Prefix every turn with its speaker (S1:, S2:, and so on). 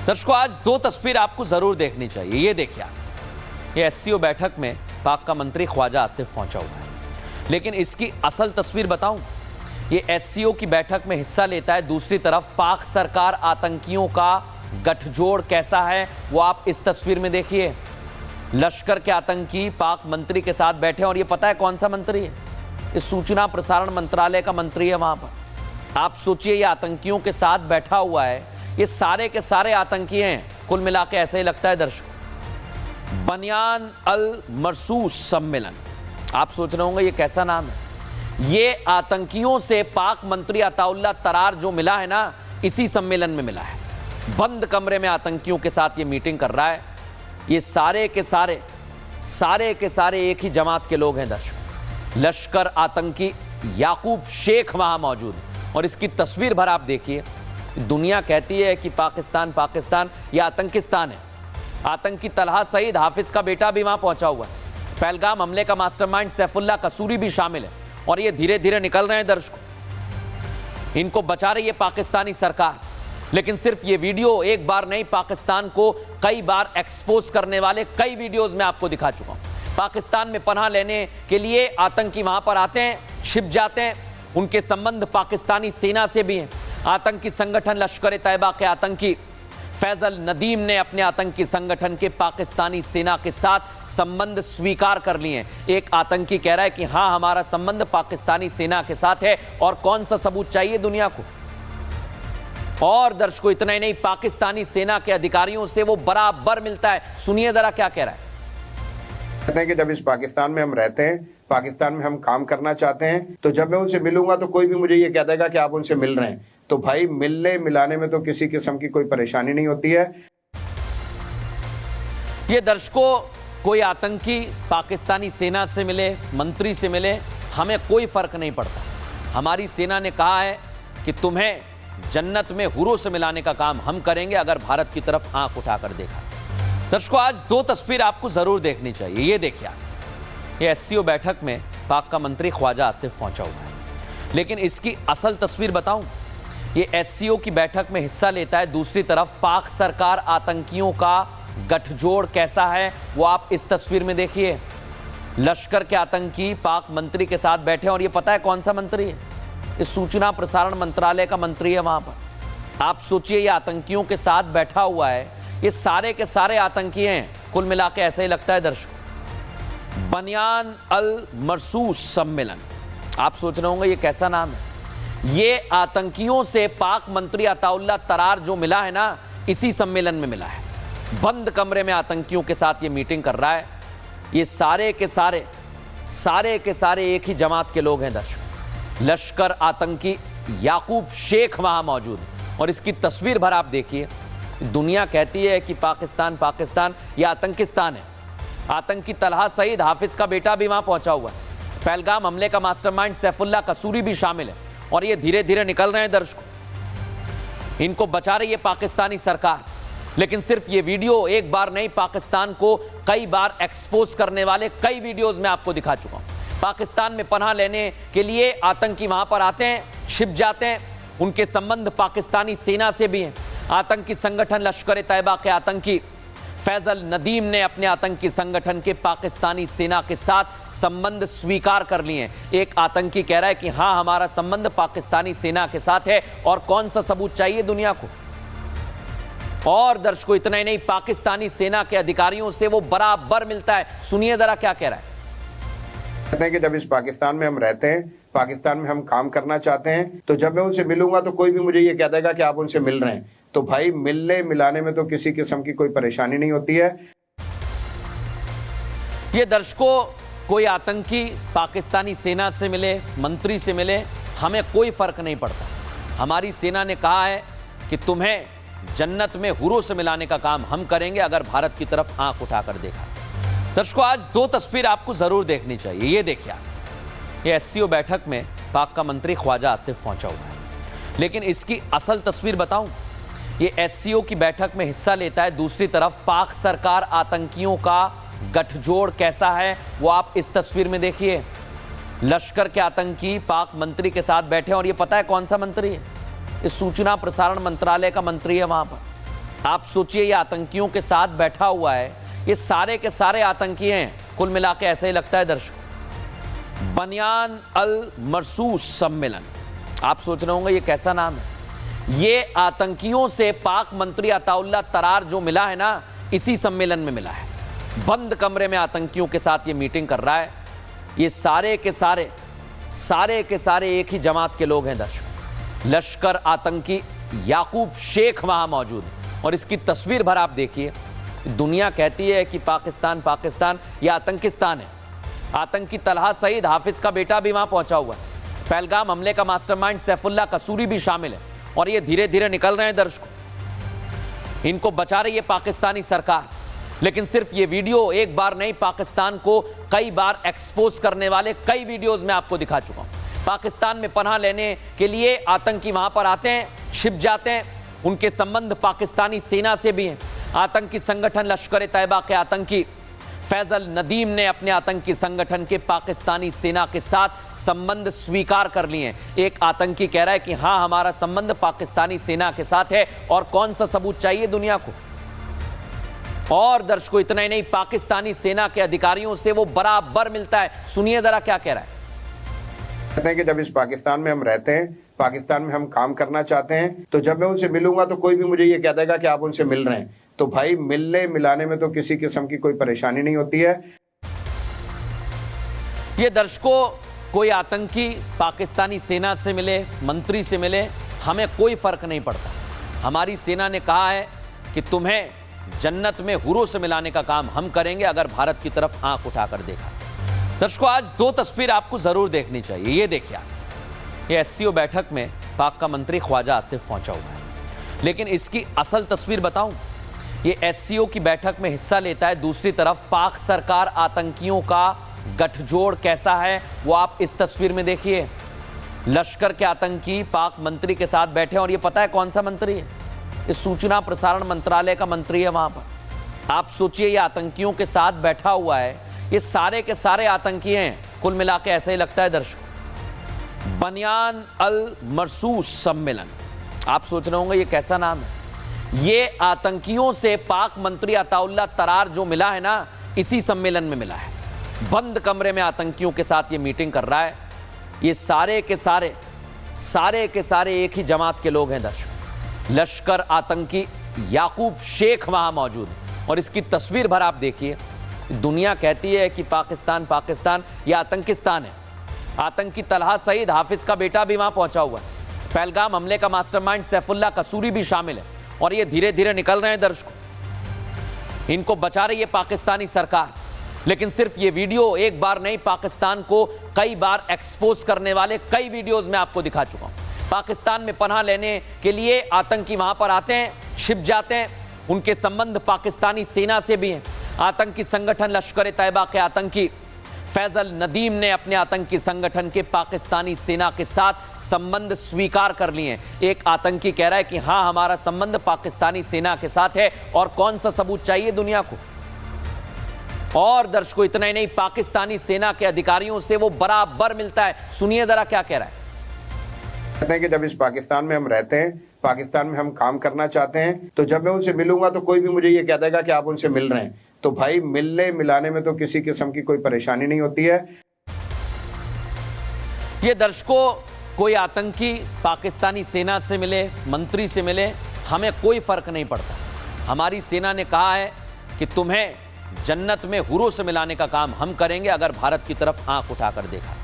S1: दर्शकों, आज दो तस्वीर आपको जरूर देखनी चाहिए। ये देखिए आप, ये एससीओ बैठक में पाक का मंत्री ख्वाजा आसिफ पहुंचा हुआ है, लेकिन इसकी असल तस्वीर बताऊं, ये एससीओ की बैठक में हिस्सा लेता है, दूसरी तरफ पाक सरकार आतंकियों का गठजोड़ कैसा है वो आप इस तस्वीर में देखिए। लश्कर के आतंकी पाक मंत्री के साथ बैठे हैं और ये पता है कौन सा मंत्री है? इस सूचना प्रसारण मंत्रालय का मंत्री है वहां पर। आप सोचिए, ये आतंकियों के साथ बैठा हुआ है, ये सारे के सारे आतंकी हैं। कुल मिला के ऐसे ही लगता है दर्शकों। बनियान अल मरसूस सम्मेलन, आप सोच रहे होंगे ये कैसा नाम है? ये आतंकियों से पाक मंत्री अताउल्लाह तरार जो मिला है ना, इसी सम्मेलन में मिला है। बंद कमरे में आतंकियों के साथ ये मीटिंग कर रहा है। ये सारे के सारे एक ही जमात के लोग हैं दर्शकों। लश्कर आतंकी याकूब शेख वहां मौजूद है और इसकी तस्वीर भर आप देखिए। दुनिया कहती है कि पाकिस्तान ये आतंकिस्तान है। आतंकी तलहा सईद हाफिज का बेटा भी वहां पहुंचा हुआ है। पहलगाम हमले का मास्टरमाइंड सैफुल्लाह कसूरी भी शामिल है और ये धीरे धीरे निकल रहे हैं दर्शकों। इनको बचा रही है पाकिस्तानी सरकार, लेकिन सिर्फ ये वीडियो एक बार नहीं, पाकिस्तान को कई बार एक्सपोज करने वाले कई वीडियोस में आपको दिखा चुका हूं। पाकिस्तान में पनाह लेने के लिए आतंकी वहां पर आते हैं, छिप जाते हैं। उनके संबंध पाकिस्तानी सेना से भी हैं। आतंकी संगठन लश्कर तैयबा के आतंकी फैजल नदीम ने अपने आतंकी संगठन के पाकिस्तानी सेना के साथ संबंध स्वीकार कर लिए हैं। एक आतंकी कह रहा है कि हां, हमारा संबंध पाकिस्तानी सेना के साथ है और कौन सा सबूत चाहिए दुनिया को। और दर्शकों, इतना ही नहीं, पाकिस्तानी सेना के अधिकारियों से वो बराबर मिलता है। सुनिए जरा क्या कह रहा है।
S2: कहते हैं कि जब इस पाकिस्तान में हम रहते हैं, पाकिस्तान में हम काम करना चाहते हैं, तो जब मैं उनसे मिलूंगा तो कोई भी मुझे ये कह देगा कि आप उनसे मिल रहे हैं। तो भाई, मिलने मिलाने में तो किसी किस्म की कोई परेशानी नहीं होती है।
S1: ये दर्शकों, कोई आतंकी पाकिस्तानी सेना से मिले, मंत्री से मिले, हमें कोई फर्क नहीं पड़ता। हमारी सेना ने कहा है कि तुम्हें जन्नत में हुरों से मिलाने का काम हम करेंगे अगर भारत की तरफ आंख उठाकर देखा। दर्शकों, आज दो तस्वीर आपको जरूर देखनी चाहिए। ये देखिए आप, ये एससीओ बैठक में पाक का मंत्री ख्वाजा आसिफ पहुंचा हुआ है, लेकिन इसकी असल तस्वीर बताऊं, ये एससीओ की बैठक में हिस्सा लेता है, दूसरी तरफ पाक सरकार आतंकियों का गठजोड़ कैसा है वो आप इस तस्वीर में देखिए। लश्कर के आतंकी पाक मंत्री के साथ बैठे हैं और ये पता है कौन सा मंत्री है? इस सूचना प्रसारण मंत्रालय का मंत्री है वहां पर। आप सोचिए, ये आतंकियों के साथ बैठा हुआ है, ये सारे के सारे आतंकी हैं। कुल मिला के ऐसे ही लगता है दर्शकों। बनियान अल मरसूस सम्मेलन, आप सोच रहे होंगे ये कैसा नाम है? ये आतंकियों से पाक मंत्री अताउल्लाह तरार जो मिला है ना, इसी सम्मेलन में मिला है। बंद कमरे में आतंकियों के साथ ये मीटिंग कर रहा है। ये सारे के सारे एक ही जमात के लोग हैं दर्शकों। लश्कर आतंकी याकूब शेख वहां मौजूद है और इसकी तस्वीर भर आप देखिए। दुनिया कहती है कि पाकिस्तान ये आतंकिस्तान है। आतंकी तलहा सईद हाफिज का बेटा भी वहां पहुंचा हुआ है। पहलगाम हमले का मास्टरमाइंड सैफुल्लाह कसूरी भी शामिल है और ये धीरे धीरे निकल रहे हैं दर्शकों। इनको बचा रही है पाकिस्तानी सरकार, लेकिन सिर्फ ये वीडियो एक बार नहीं, पाकिस्तान को कई बार एक्सपोज करने वाले कई वीडियोस में आपको दिखा चुका हूं। पाकिस्तान में पनाह लेने के लिए आतंकी वहां पर आते हैं, छिप जाते हैं। उनके संबंध पाकिस्तानी सेना से भी हैं। आतंकी संगठन लश्कर तैयबा के आतंकी फैजल नदीम ने अपने आतंकी संगठन के पाकिस्तानी सेना के साथ संबंध स्वीकार कर लिए हैं। एक आतंकी कह रहा है कि हां, हमारा संबंध पाकिस्तानी सेना के साथ है और कौन सा सबूत चाहिए दुनिया को। और दर्शकों, इतना ही नहीं, पाकिस्तानी सेना के अधिकारियों से वो बराबर मिलता है। सुनिए जरा क्या कह रहा है।
S2: कहते हैं कि जब इस पाकिस्तान में हम रहते हैं, पाकिस्तान में हम काम करना चाहते हैं, तो जब मैं उनसे मिलूंगा तो कोई भी मुझे ये कह देगा कि आप उनसे मिल रहे हैं। तो भाई, मिलने मिलाने में तो किसी किस्म की कोई परेशानी नहीं होती है।
S1: ये दर्शकों, कोई आतंकी पाकिस्तानी सेना से मिले, मंत्री से मिले, हमें कोई फर्क नहीं पड़ता। हमारी सेना ने कहा है कि तुम्हें जन्नत में हुरों से मिलाने का काम हम करेंगे अगर भारत की तरफ आंख उठाकर देखा। दर्शकों, आज दो तस्वीर आपको जरूर देखनी चाहिए। ये देखिए आप, ये एससीओ बैठक में पाक का मंत्री ख्वाजा आसिफ पहुंचा हुआ है, लेकिन इसकी असल तस्वीर बताऊं, ये एससीओ की बैठक में हिस्सा लेता है, दूसरी तरफ पाक सरकार आतंकियों का गठजोड़ कैसा है वो आप इस तस्वीर में देखिए। लश्कर के आतंकी पाक मंत्री के साथ बैठे हैं और ये पता है कौन सा मंत्री है? इस सूचना प्रसारण मंत्रालय का मंत्री है वहां पर। आप सोचिए, ये आतंकियों के साथ बैठा हुआ है, ये सारे के सारे आतंकी हैं। कुल मिला के ऐसा ही लगता है दर्शकों। बनियान अल मरसूस सम्मेलन, आप सोच रहे होंगे ये कैसा नाम है। ये आतंकियों से पाक मंत्री अताउल्लाह तरार जो मिला है ना, इसी सम्मेलन में मिला है। बंद कमरे में आतंकियों के साथ ये मीटिंग कर रहा है। ये सारे के सारे एक ही जमात के लोग हैं दर्शकों। लश्कर आतंकी याकूब शेख वहां मौजूद है और इसकी तस्वीर भर आप देखिए। दुनिया कहती है कि पाकिस्तान या आतंकिस्तान है। आतंकी तलहा सईद हाफिज का बेटा भी वहां पहुंचा हुआ है। पहलगाम हमले का मास्टरमाइंड सैफुल्लाह कसूरी भी शामिल है और ये धीरे धीरे निकल रहे हैं दर्शकों। इनको बचा रही है पाकिस्तानी सरकार, लेकिन सिर्फ ये वीडियो एक बार नहीं, पाकिस्तान को कई बार एक्सपोज करने वाले कई वीडियोस में आपको दिखा चुका हूं। पाकिस्तान में पनाह लेने के लिए आतंकी वहां पर आते हैं, छिप जाते हैं। उनके संबंध पाकिस्तानी सेना से भी हैं। आतंकी संगठन लश्कर तैयबा के आतंकी फैजल नदीम ने अपने आतंकी संगठन के पाकिस्तानी सेना के साथ संबंध स्वीकार कर लिए हैं। एक आतंकी कह रहा है कि हां, हमारा संबंध पाकिस्तानी सेना के साथ है और कौन सा सबूत चाहिए दुनिया को। और दर्शकों, इतना ही नहीं, पाकिस्तानी सेना के अधिकारियों से वो बराबर मिलता है। सुनिए जरा क्या कह रहा है।
S2: कहते हैं कि जब इस पाकिस्तान में हम रहते हैं, पाकिस्तान में हम काम करना चाहते हैं, तो जब मैं उनसे मिलूंगा तो कोई भी मुझे ये कह देगा कि आप उनसे मिल रहे हैं। तो भाई, मिलने मिलाने में तो किसी किस्म की कोई परेशानी नहीं होती है।
S1: ये दर्शकों, कोई आतंकी पाकिस्तानी सेना से मिले, मंत्री से मिले, हमें कोई फर्क नहीं पड़ता। हमारी सेना ने कहा है कि तुम्हें जन्नत में हुरों से मिलाने का काम हम करेंगे अगर भारत की तरफ आंख उठाकर देखा। दर्शकों, आज दो तस्वीर आपको जरूर देखनी चाहिए। ये देखिए, ये एससीओ बैठक में पाक का मंत्री ख्वाजा आसिफ पहुंचा हुआ है, लेकिन इसकी असल तस्वीर बताऊं, ये एससीओ की बैठक में हिस्सा लेता है, दूसरी तरफ पाक सरकार आतंकियों का गठजोड़ कैसा है वो आप इस तस्वीर में देखिए। लश्कर के आतंकी पाक मंत्री के साथ बैठे, और ये पता है कौन सा मंत्री है? इस सूचना प्रसारण मंत्रालय का मंत्री है वहां पर। आप सोचिए, ये आतंकियों के साथ बैठा हुआ है, ये सारे के सारे आतंकी हैं। कुल मिला के ऐसा ही लगता है दर्शकों। बनियान अल मरसूस सम्मेलन, आप सोच रहे होंगे ये कैसा नाम है। ये आतंकियों से पाक मंत्री अताउल्लाह तरार जो मिला है ना, इसी सम्मेलन में मिला है। बंद कमरे में आतंकियों के साथ ये मीटिंग कर रहा है। ये सारे के सारे एक ही जमात के लोग हैं दर्शकों। लश्कर आतंकी याकूब शेख वहां मौजूद है और इसकी तस्वीर भर आप देखिए। दुनिया कहती है कि पाकिस्तान या आतंकिस्तान है। आतंकी तलहा सईद हाफिज का बेटा भी वहां पहुंचा हुआ है। पहलगाम हमले का मास्टरमाइंड सैफुल्लाह कसूरी भी शामिल है और ये धीरे धीरे निकल रहे हैं दर्शकों। इनको बचा रही है पाकिस्तानी सरकार, लेकिन सिर्फ ये वीडियो एक बार नहीं, पाकिस्तान को कई बार एक्सपोज करने वाले कई वीडियोस में आपको दिखा चुका हूं। पाकिस्तान में पनाह लेने के लिए आतंकी वहां पर आते हैं, छिप जाते हैं। उनके संबंध पाकिस्तानी सेना से भी हैं। आतंकी संगठन लश्कर तैयबा के आतंकी फैजल नदीम ने अपने आतंकी संगठन के पाकिस्तानी सेना के साथ संबंध स्वीकार कर लिए हैं। एक आतंकी कह रहा है कि हां, हमारा संबंध पाकिस्तानी सेना के साथ है और कौन सा सबूत चाहिए दुनिया को। और दर्शकों, इतना ही नहीं, पाकिस्तानी सेना के अधिकारियों से वो बराबर मिलता है। सुनिए जरा क्या कह रहा है।
S2: कहते हैं कि जब इस पाकिस्तान में हम रहते हैं, पाकिस्तान में हम काम करना चाहते हैं, तो जब मैं उनसे मिलूंगा तो कोई भी मुझे ये कह देगा कि आप उनसे मिल रहे हैं। तो भाई, मिलने मिलाने में तो किसी किस्म की कोई परेशानी नहीं होती है।
S1: ये दर्शकों, कोई आतंकी पाकिस्तानी सेना से मिले, मंत्री से मिले, हमें कोई फर्क नहीं पड़ता। हमारी सेना ने कहा है कि तुम्हें जन्नत में हुरों से मिलाने का काम हम करेंगे अगर भारत की तरफ आंख उठाकर देखा।